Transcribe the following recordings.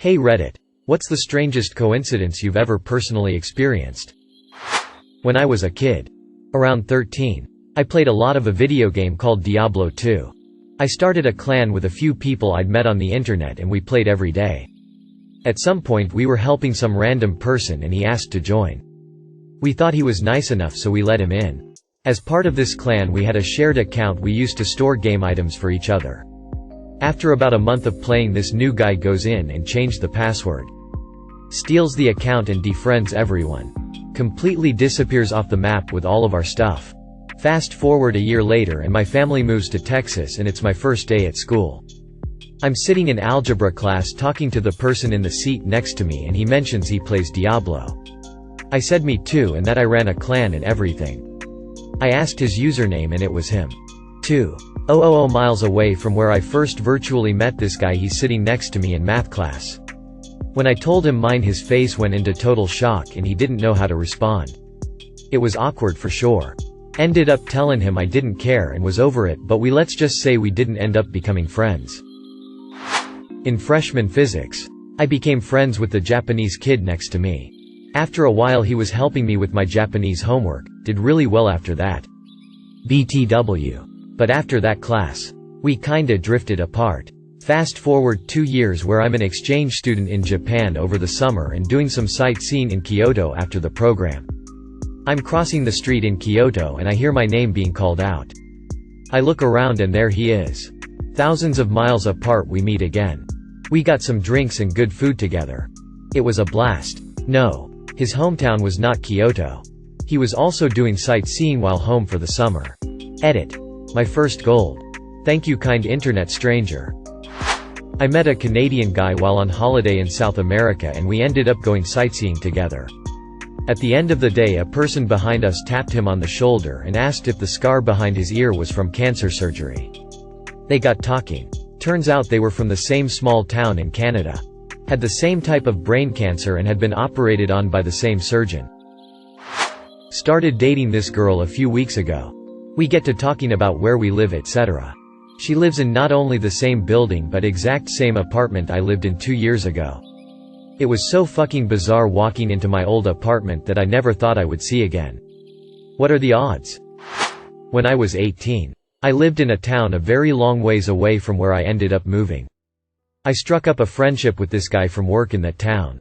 Hey Reddit. What's the strangest coincidence you've ever personally experienced? When I was a kid, around 13, I played a lot of a video game called Diablo 2. I started a clan with a few people I'd met on the internet and we played every day. At some point we were helping some random person and he asked to join. We thought he was nice enough so we let him in. As part of this clan we had a shared account we used to store game items for each other. After about a month of playing, this new guy goes in and changed the password. Steals the account and defriends everyone. Completely disappears off the map with all of our stuff. Fast forward a year later and my family moves to Texas and it's my first day at school. I'm sitting in algebra class talking to the person in the seat next to me and he mentions he plays Diablo. I said me too and that I ran a clan and everything. I asked his username and it was him. 2,000 miles away from where I first virtually met this guy, he's sitting next to me in math class. When I told him mine, his face went into total shock and he didn't know how to respond. It was awkward for sure. Ended up telling him I didn't care and was over it, but let's just say we didn't end up becoming friends. In freshman physics, I became friends with the Japanese kid next to me. After a while he was helping me with my Japanese homework, did really well after that. BTW. But after that class, we kinda drifted apart. Fast forward 2 years where I'm an exchange student in Japan over the summer and doing some sightseeing in Kyoto after the program. I'm crossing the street in Kyoto and I hear my name being called out. I look around and there he is. Thousands of miles apart we meet again. We got some drinks and good food together. It was a blast. No, his hometown was not Kyoto. He was also doing sightseeing while home for the summer. Edit. My first gold. Thank you, kind internet stranger. I met a Canadian guy while on holiday in South America and we ended up going sightseeing together. At the end of the day a person behind us tapped him on the shoulder and asked if the scar behind his ear was from cancer surgery. They got talking. Turns out they were from the same small town in Canada. Had the same type of brain cancer and had been operated on by the same surgeon. Started dating this girl a few weeks ago. We get to talking about where we live, etc. She lives in not only the same building but exact same apartment I lived in 2 years ago. It was so fucking bizarre walking into my old apartment that I never thought I would see again. What are the odds? When I was 18, I lived in a town a very long ways away from where I ended up moving. I struck up a friendship with this guy from work in that town.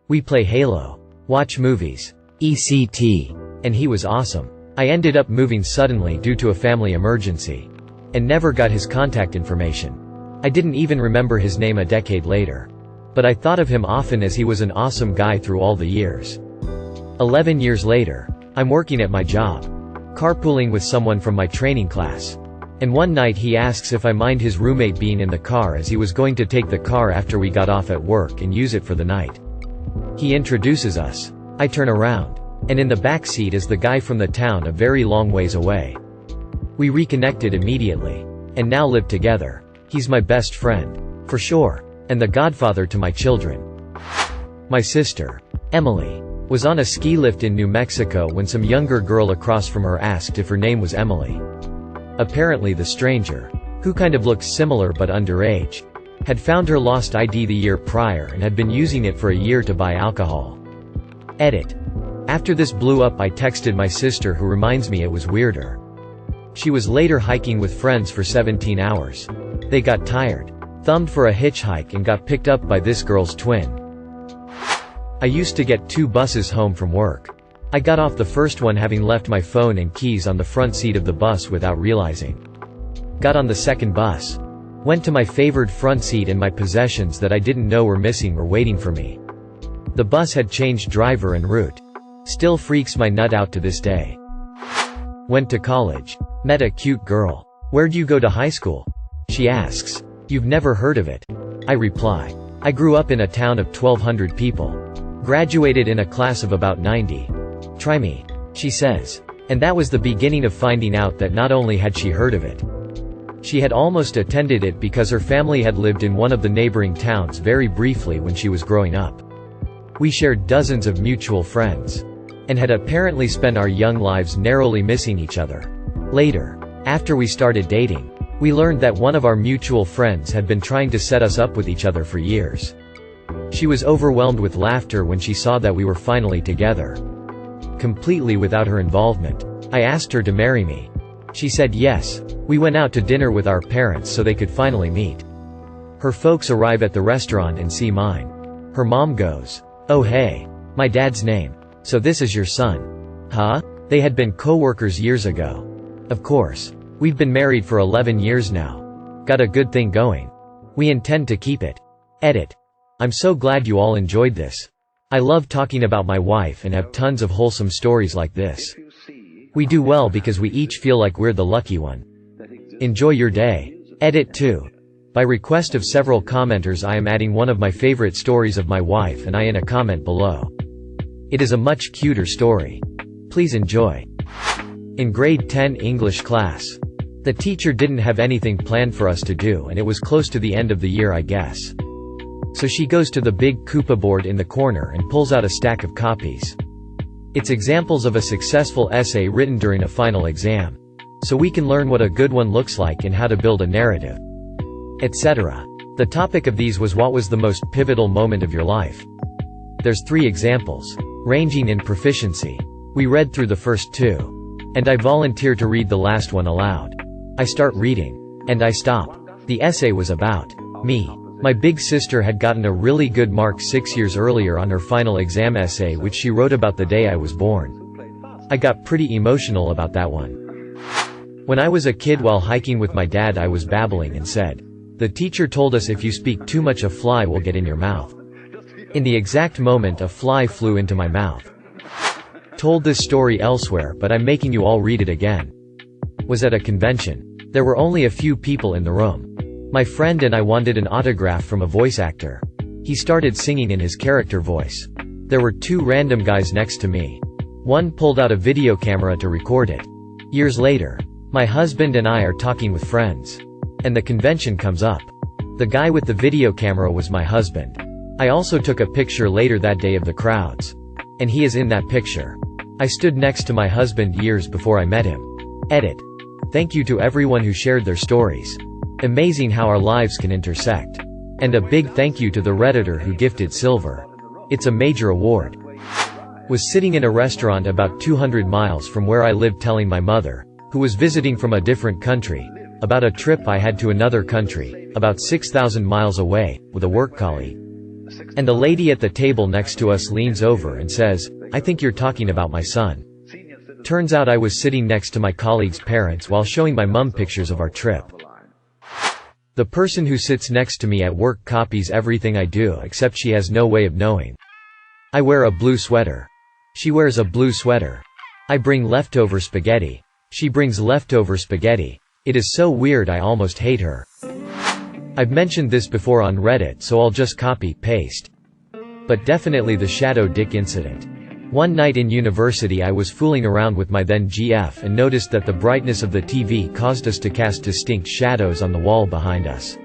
We play Halo, watch movies, etc. And he was awesome. I ended up moving suddenly due to a family emergency. And never got his contact information. I didn't even remember his name a decade later. But I thought of him often as he was an awesome guy through all the years. 11 years later, I'm working at my job. Carpooling with someone from my training class. And one night he asks if I mind his roommate being in the car as he was going to take the car after we got off at work and use it for the night. He introduces us. I turn around. And in the back seat is the guy from the town a very long ways away. We reconnected immediately. And now live together. He's my best friend. For sure. And the godfather to my children. My sister, Emily, was on a ski lift in New Mexico when some younger girl across from her asked if her name was Emily. Apparently the stranger, who kind of looked similar but underage, had found her lost ID the year prior and had been using it for a year to buy alcohol. Edit. After this blew up I texted my sister, who reminds me it was weirder. She was later hiking with friends for 17 hours. They got tired, thumbed for a hitchhike and got picked up by this girl's twin. I used to get 2 buses home from work. I got off the first one having left my phone and keys on the front seat of the bus without realizing. Got on the second bus. Went to my favored front seat and my possessions that I didn't know were missing were waiting for me. The bus had changed driver and route. Still freaks my nut out to this day. Went to college. Met a cute girl. Where'd you go to high school? She asks. You've never heard of it? I reply. I grew up in a town of 1,200 people. Graduated in a class of about 90. Try me. She says. And that was the beginning of finding out that not only had she heard of it, she had almost attended it because her family had lived in one of the neighboring towns very briefly when she was growing up. We shared dozens of mutual friends. And had apparently spent our young lives narrowly missing each other. Later, after we started dating, we learned that one of our mutual friends had been trying to set us up with each other for years. She was overwhelmed with laughter when she saw that we were finally together. Completely without her involvement. I asked her to marry me. She said yes. We went out to dinner with our parents so they could finally meet. Her folks arrive at the restaurant and see mine. Her mom goes, "Oh hey. My dad's name. So this is your son. Huh?" They had been co-workers years ago. Of course. We've been married for 11 years now. Got a good thing going. We intend to keep it. Edit. I'm so glad you all enjoyed this. I love talking about my wife and have tons of wholesome stories like this. We do well because we each feel like we're the lucky one. Enjoy your day. Edit 2. By request of several commenters, I am adding one of my favorite stories of my wife and I in a comment below. It is a much cuter story. Please enjoy. In grade 10 English class. The teacher didn't have anything planned for us to do and it was close to the end of the year, I guess. So she goes to the big Koopa board in the corner and pulls out a stack of copies. It's examples of a successful essay written during a final exam. So we can learn what a good one looks like and how to build a narrative, etc. The topic of these was what was the most pivotal moment of your life. There's 3 examples, ranging in proficiency. We read through the first 2. And I volunteer to read the last one aloud. I start reading. And I stop. The essay was about me. My big sister had gotten a really good mark 6 years earlier on her final exam essay, which she wrote about the day I was born. I got pretty emotional about that one. When I was a kid while hiking with my dad, I was babbling and said, "The teacher told us if you speak too much a fly will get in your mouth." In the exact moment a fly flew into my mouth. Told this story elsewhere, but I'm making you all read it again. Was at a convention. There were only a few people in the room. My friend and I wanted an autograph from a voice actor. He started singing in his character voice. There were 2 random guys next to me. One pulled out a video camera to record it. Years later, my husband and I are talking with friends. And the convention comes up. The guy with the video camera was my husband. I also took a picture later that day of the crowds. And he is in that picture. I stood next to my husband years before I met him. Edit. Thank you to everyone who shared their stories. Amazing how our lives can intersect. And a big thank you to the Redditor who gifted silver. It's a major award. Was sitting in a restaurant about 200 miles from where I lived telling my mother, who was visiting from a different country, about a trip I had to another country, about 6,000 miles away, with a work colleague. And the lady at the table next to us leans over and says, "I think you're talking about my son." Turns out I was sitting next to my colleague's parents while showing my mum pictures of our trip. The person who sits next to me at work copies everything I do, except she has no way of knowing. I wear a blue sweater. She wears a blue sweater. I bring leftover spaghetti. She brings leftover spaghetti. It is so weird I almost hate her. I've mentioned this before on Reddit, so I'll just copy-paste. But definitely the shadow dick incident. One night in university I was fooling around with my then GF and noticed that the brightness of the TV caused us to cast distinct shadows on the wall behind us.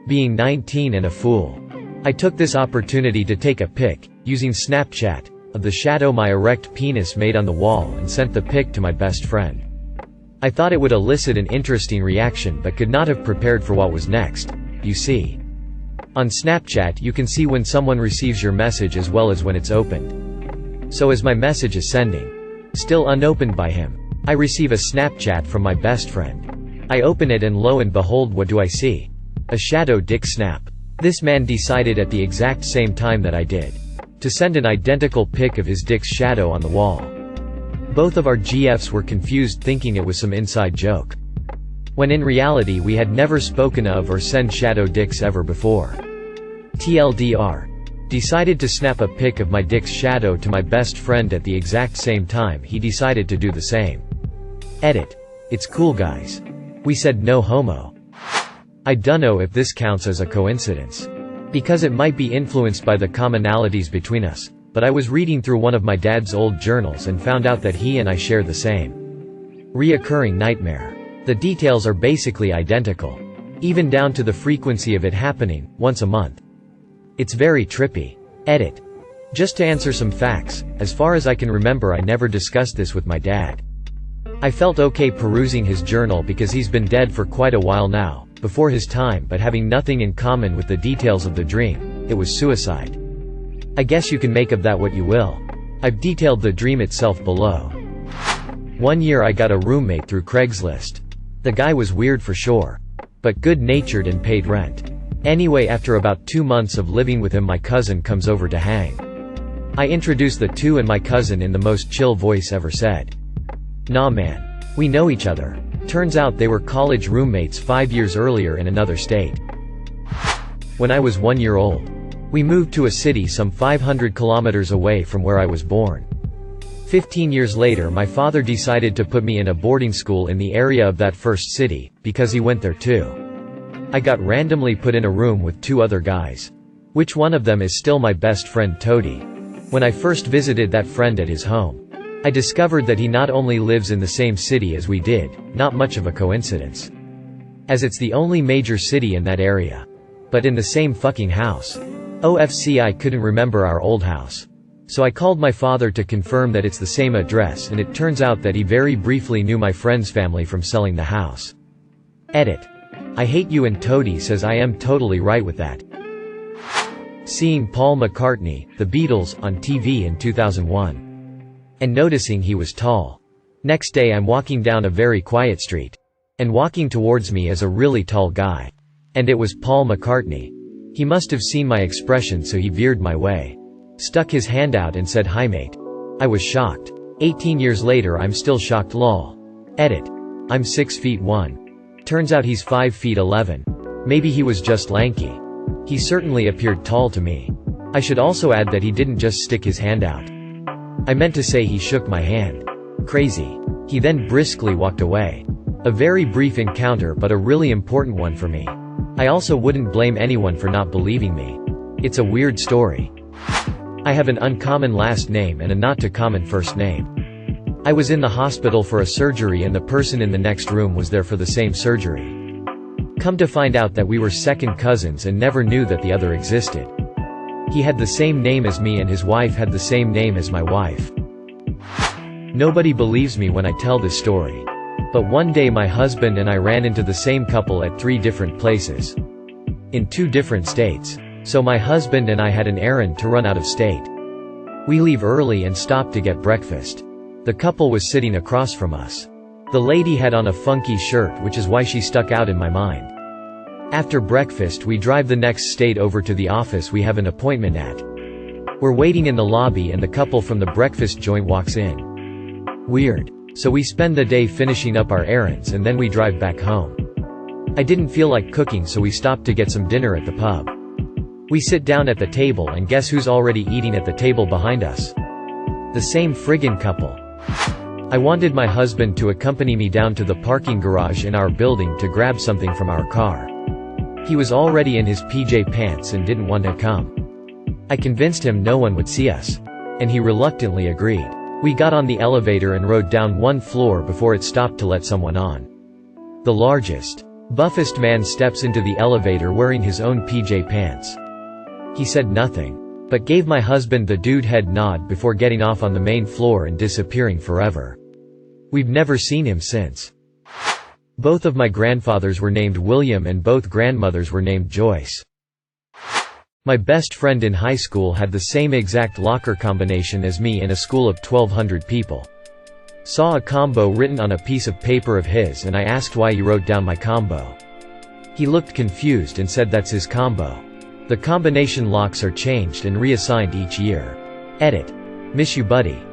Being 19 and a fool, I took this opportunity to take a pic, using Snapchat, of the shadow my erect penis made on the wall and sent the pic to my best friend. I thought it would elicit an interesting reaction but could not have prepared for what was next, you see. On Snapchat you can see when someone receives your message as well as when it's opened. So as my message is sending, still unopened by him, I receive a Snapchat from my best friend. I open it and lo and behold, what do I see? A shadow dick snap. This man decided at the exact same time that I did, to send an identical pic of his dick's shadow on the wall. Both of our GFs were confused, thinking it was some inside joke, when in reality we had never spoken of or sent shadow dicks ever before. TLDR. Decided to snap a pic of my dick's shadow to my best friend at the exact same time he decided to do the same. Edit. It's cool guys. We said no homo. I dunno if this counts as a coincidence, because it might be influenced by the commonalities between us, but I was reading through one of my dad's old journals and found out that he and I share the same reoccurring nightmare. The details are basically identical, even down to the frequency of it happening, once a month. It's very trippy. Edit. Just to answer some facts, as far as I can remember I never discussed this with my dad. I felt okay perusing his journal because he's been dead for quite a while now, before his time, but having nothing in common with the details of the dream. it was suicide. I guess you can make of that what you will. I've detailed the dream itself below. One year I got a roommate through Craigslist. The guy was weird for sure, but good-natured and paid rent. Anyway, after about 2 months of living with him, my cousin comes over to hang. I introduce the two and my cousin in the most chill voice ever said. "Nah man, we know each other." Turns out they were college roommates 5 years earlier in another state. When I was 1 year old, we moved to a city some 500 kilometers away from where I was born. 15 years later my father decided to put me in a boarding school in the area of that first city, because he went there too. I got randomly put in a room with 2 other guys. Which one of them is still my best friend Toady. When I first visited that friend at his home, I discovered that he not only lives in the same city as we did, not much of a coincidence, as it's the only major city in that area, but in the same fucking house. OFC, I couldn't remember our old house. So I called my father to confirm that it's the same address, and it turns out that he very briefly knew my friend's family from selling the house. Edit. I hate you, and Toady says I am totally right with that. Seeing Paul McCartney, The Beatles, on TV in 2001. And noticing he was tall. Next day I'm walking down a very quiet street. And walking towards me is a really tall guy. And it was Paul McCartney. He must have seen my expression, so he veered my way. Stuck his hand out and said, "Hi mate." I was shocked. 18 years later I'm still shocked lol. Edit. I'm 6 feet 1. Turns out he's 5 feet 11. Maybe he was just lanky. He certainly appeared tall to me. I should also add that he didn't just stick his hand out. I meant to say he shook my hand. Crazy. He then briskly walked away. A very brief encounter, but a really important one for me. I also wouldn't blame anyone for not believing me. It's a weird story. I have an uncommon last name and a not-too-common first name. I was in the hospital for a surgery and the person in the next room was there for the same surgery. Come to find out that we were second cousins and never knew that the other existed. He had the same name as me and his wife had the same name as my wife. Nobody believes me when I tell this story. But one day my husband and I ran into the same couple at 3 different places. In 2 different states. So my husband and I had an errand to run out of state. We leave early and stop to get breakfast. The couple was sitting across from us. The lady had on a funky shirt, which is why she stuck out in my mind. After breakfast we drive the next state over to the office we have an appointment at. We're waiting in the lobby and the couple from the breakfast joint walks in. Weird. So we spend the day finishing up our errands and then we drive back home. I didn't feel like cooking, so we stopped to get some dinner at the pub. We sit down at the table and guess who's already eating at the table behind us? The same friggin' couple. I wanted my husband to accompany me down to the parking garage in our building to grab something from our car. He was already in his PJ pants and didn't want to come. I convinced him no one would see us. And he reluctantly agreed. We got on the elevator and rode down 1 floor before it stopped to let someone on. The largest, buffest man steps into the elevator wearing his own PJ pants. He said nothing, but gave my husband the dude head nod before getting off on the main floor and disappearing forever. We've never seen him since. Both of my grandfathers were named William and both grandmothers were named Joyce. My best friend in high school had the same exact locker combination as me in a school of 1,200 people. Saw a combo written on a piece of paper of his and I asked why he wrote down my combo. He looked confused and said that's his combo. The combination locks are changed and reassigned each year. Edit. Miss you buddy.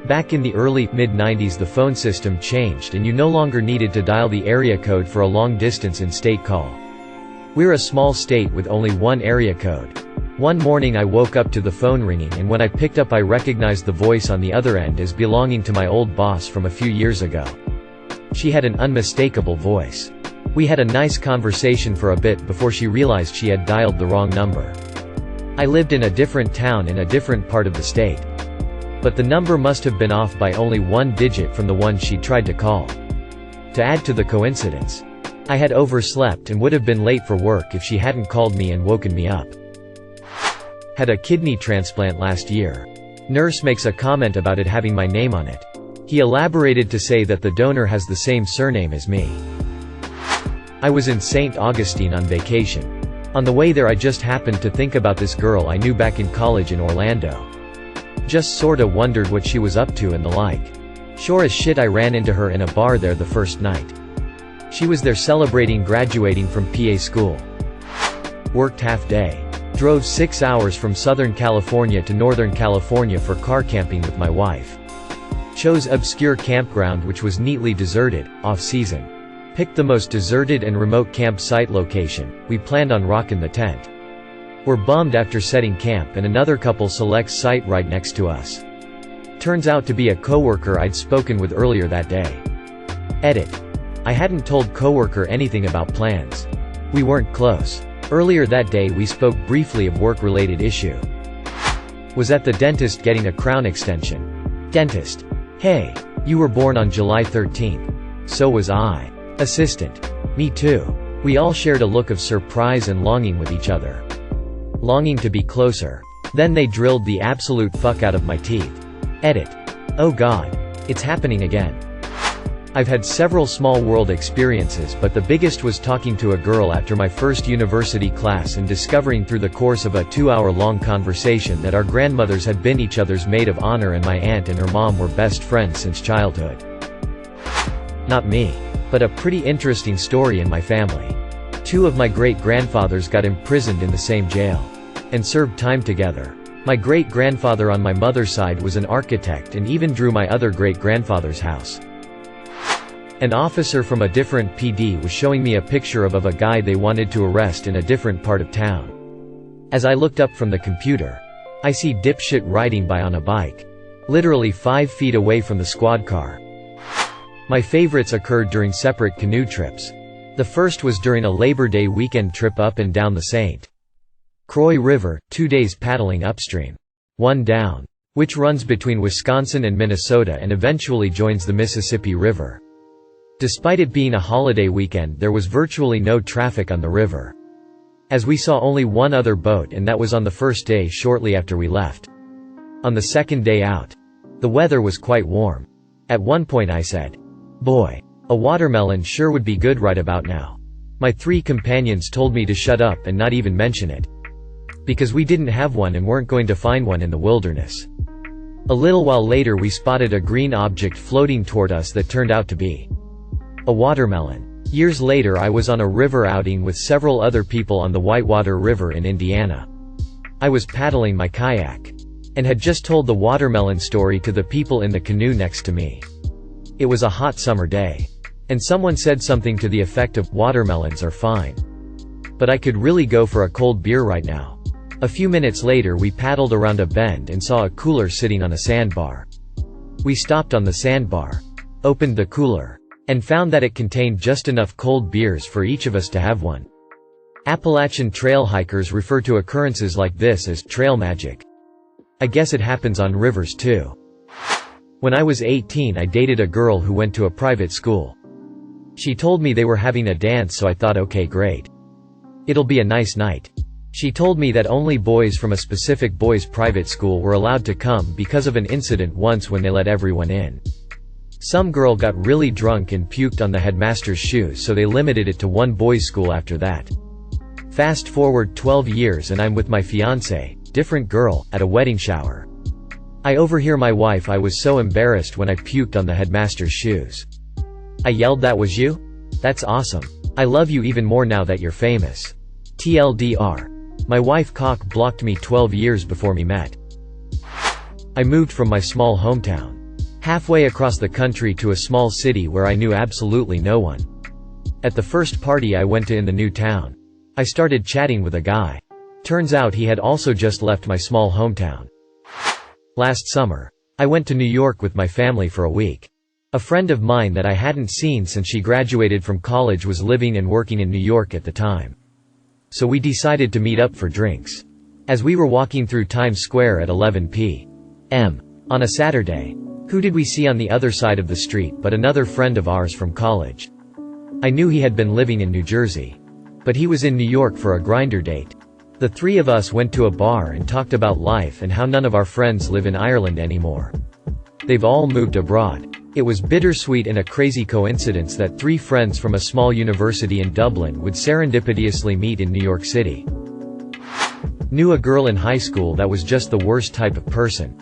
Back in the early, mid-90s the phone system changed and you no longer needed to dial the area code for a long-distance in-state call. We're a small state with only 1 area code. One morning I woke up to the phone ringing and when I picked up I recognized the voice on the other end as belonging to my old boss from a few years ago. She had an unmistakable voice. We had a nice conversation for a bit before she realized she had dialed the wrong number. I lived in a different town in a different part of the state. But the number must have been off by only 1 digit from the one she'd tried to call. To add to the coincidence, I had overslept and would have been late for work if she hadn't called me and woken me up. Had a kidney transplant last year. Nurse makes a comment about it having my name on it. He elaborated to say that the donor has the same surname as me. I was in St. Augustine on vacation. On the way there I just happened to think about this girl I knew back in college in Orlando. Just sorta wondered what she was up to and the like. Sure as shit I ran into her in a bar there the first night. She was there celebrating graduating from PA school. Worked half day. Drove 6 hours from Southern California to Northern California for car camping with my wife. Chose obscure campground which was neatly deserted, off-season. Picked the most deserted and remote campsite location. We planned on rockin' the tent. We're bummed after setting camp and another couple selects site right next to us. Turns out to be a coworker I'd spoken with earlier that day. Edit. I hadn't told coworker anything about plans. We weren't close. Earlier that day we spoke briefly of work-related issue. Was at the dentist getting a crown extension. Dentist. Hey. You were born on July 13th. So was I. Assistant. Me too. We all shared a look of surprise and longing with each other. Longing to be closer. Then they drilled the absolute fuck out of my teeth. Edit. Oh god. It's happening again. I've had several small world experiences but the biggest was talking to a girl after my first university class and discovering through the course of a 2-hour-long conversation that our grandmothers had been each other's maid of honor and my aunt and her mom were best friends since childhood. Not me. But a pretty interesting story in my family. 2 of my great-grandfathers got imprisoned in the same jail. And served time together. My great-grandfather on my mother's side was an architect and even drew my other great-grandfather's house. An officer from a different PD was showing me a picture of a guy they wanted to arrest in a different part of town. As I looked up from the computer, I see dipshit riding by on a bike. Literally 5 feet away from the squad car. My favorites occurred during separate canoe trips. The first was during a Labor Day weekend trip up and down the St. Croix River, 2 days paddling upstream. One down. Which runs between Wisconsin and Minnesota and eventually joins the Mississippi River. Despite it being a holiday weekend there was virtually no traffic on the river. As we saw only one other boat and that was on the first day shortly after we left. On the second day out. The weather was quite warm. At one point I said, "Boy, a watermelon sure would be good right about now." My 3 companions told me to shut up and not even mention it. Because we didn't have one and weren't going to find one in the wilderness. A little while later we spotted a green object floating toward us that turned out to be a watermelon. Years later I was on a river outing with several other people on the Whitewater River in Indiana. I was paddling my kayak. And had just told the watermelon story to the people in the canoe next to me. It was a hot summer day. And someone said something to the effect of, "Watermelons are fine. But I could really go for a cold beer right now." A few minutes later we paddled around a bend and saw a cooler sitting on a sandbar. We stopped on the sandbar. Opened the cooler. And found that it contained just enough cold beers for each of us to have one. Appalachian trail hikers refer to occurrences like this as trail magic. I guess it happens on rivers too. When I was 18 I dated a girl who went to a private school. She told me they were having a dance so I thought okay great. It'll be a nice night. She told me that only boys from a specific boys' private school were allowed to come because of an incident once when they let everyone in. Some girl got really drunk and puked on the headmaster's shoes so they limited it to one boys' school after that. Fast forward 12 years and I'm with my fiancé, different girl, at a wedding shower. I overhear my wife, "I was so embarrassed when I puked on the headmaster's shoes." I yelled, "That was you? That's awesome. I love you even more now that you're famous." TLDR. My wife cock-blocked me 12 years before we met. I moved from my small hometown. Halfway across the country to a small city where I knew absolutely no one. At the first party I went to in the new town. I started chatting with a guy. Turns out he had also just left my small hometown. Last summer, I went to New York with my family for a week. A friend of mine that I hadn't seen since she graduated from college was living and working in New York at the time. So we decided to meet up for drinks. As we were walking through Times Square at 11 p.m. on a Saturday, who did we see on the other side of the street but another friend of ours from college? I knew he had been living in New Jersey. But he was in New York for a Grindr date. The 3 of us went to a bar and talked about life and how none of our friends live in Ireland anymore. They've all moved abroad. It was bittersweet and a crazy coincidence that 3 friends from a small university in Dublin would serendipitously meet in New York City. Knew a girl in high school that was just the worst type of person.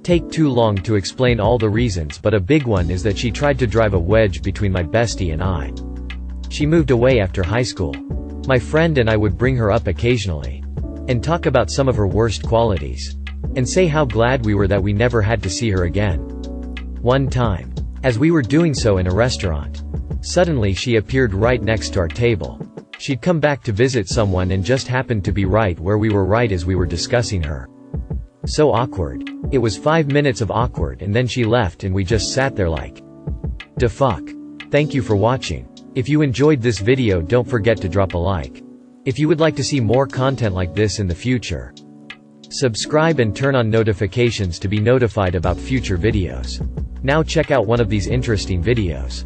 Take too long to explain all the reasons, but a big one is that she tried to drive a wedge between my bestie and I. She moved away after high school. My friend and I would bring her up occasionally and talk about some of her worst qualities and say how glad we were that we never had to see her again. One time, as we were doing so in a restaurant, suddenly she appeared right next to our table. She'd come back to visit someone and just happened to be right where we were right as we were discussing her. So awkward. It was 5 minutes of awkward and then she left and we just sat there like, "Da fuck." Thank you for watching. If you enjoyed this video, don't forget to drop a like. If you would like to see more content like this in the future, subscribe and turn on notifications to be notified about future videos. Now check out one of these interesting videos.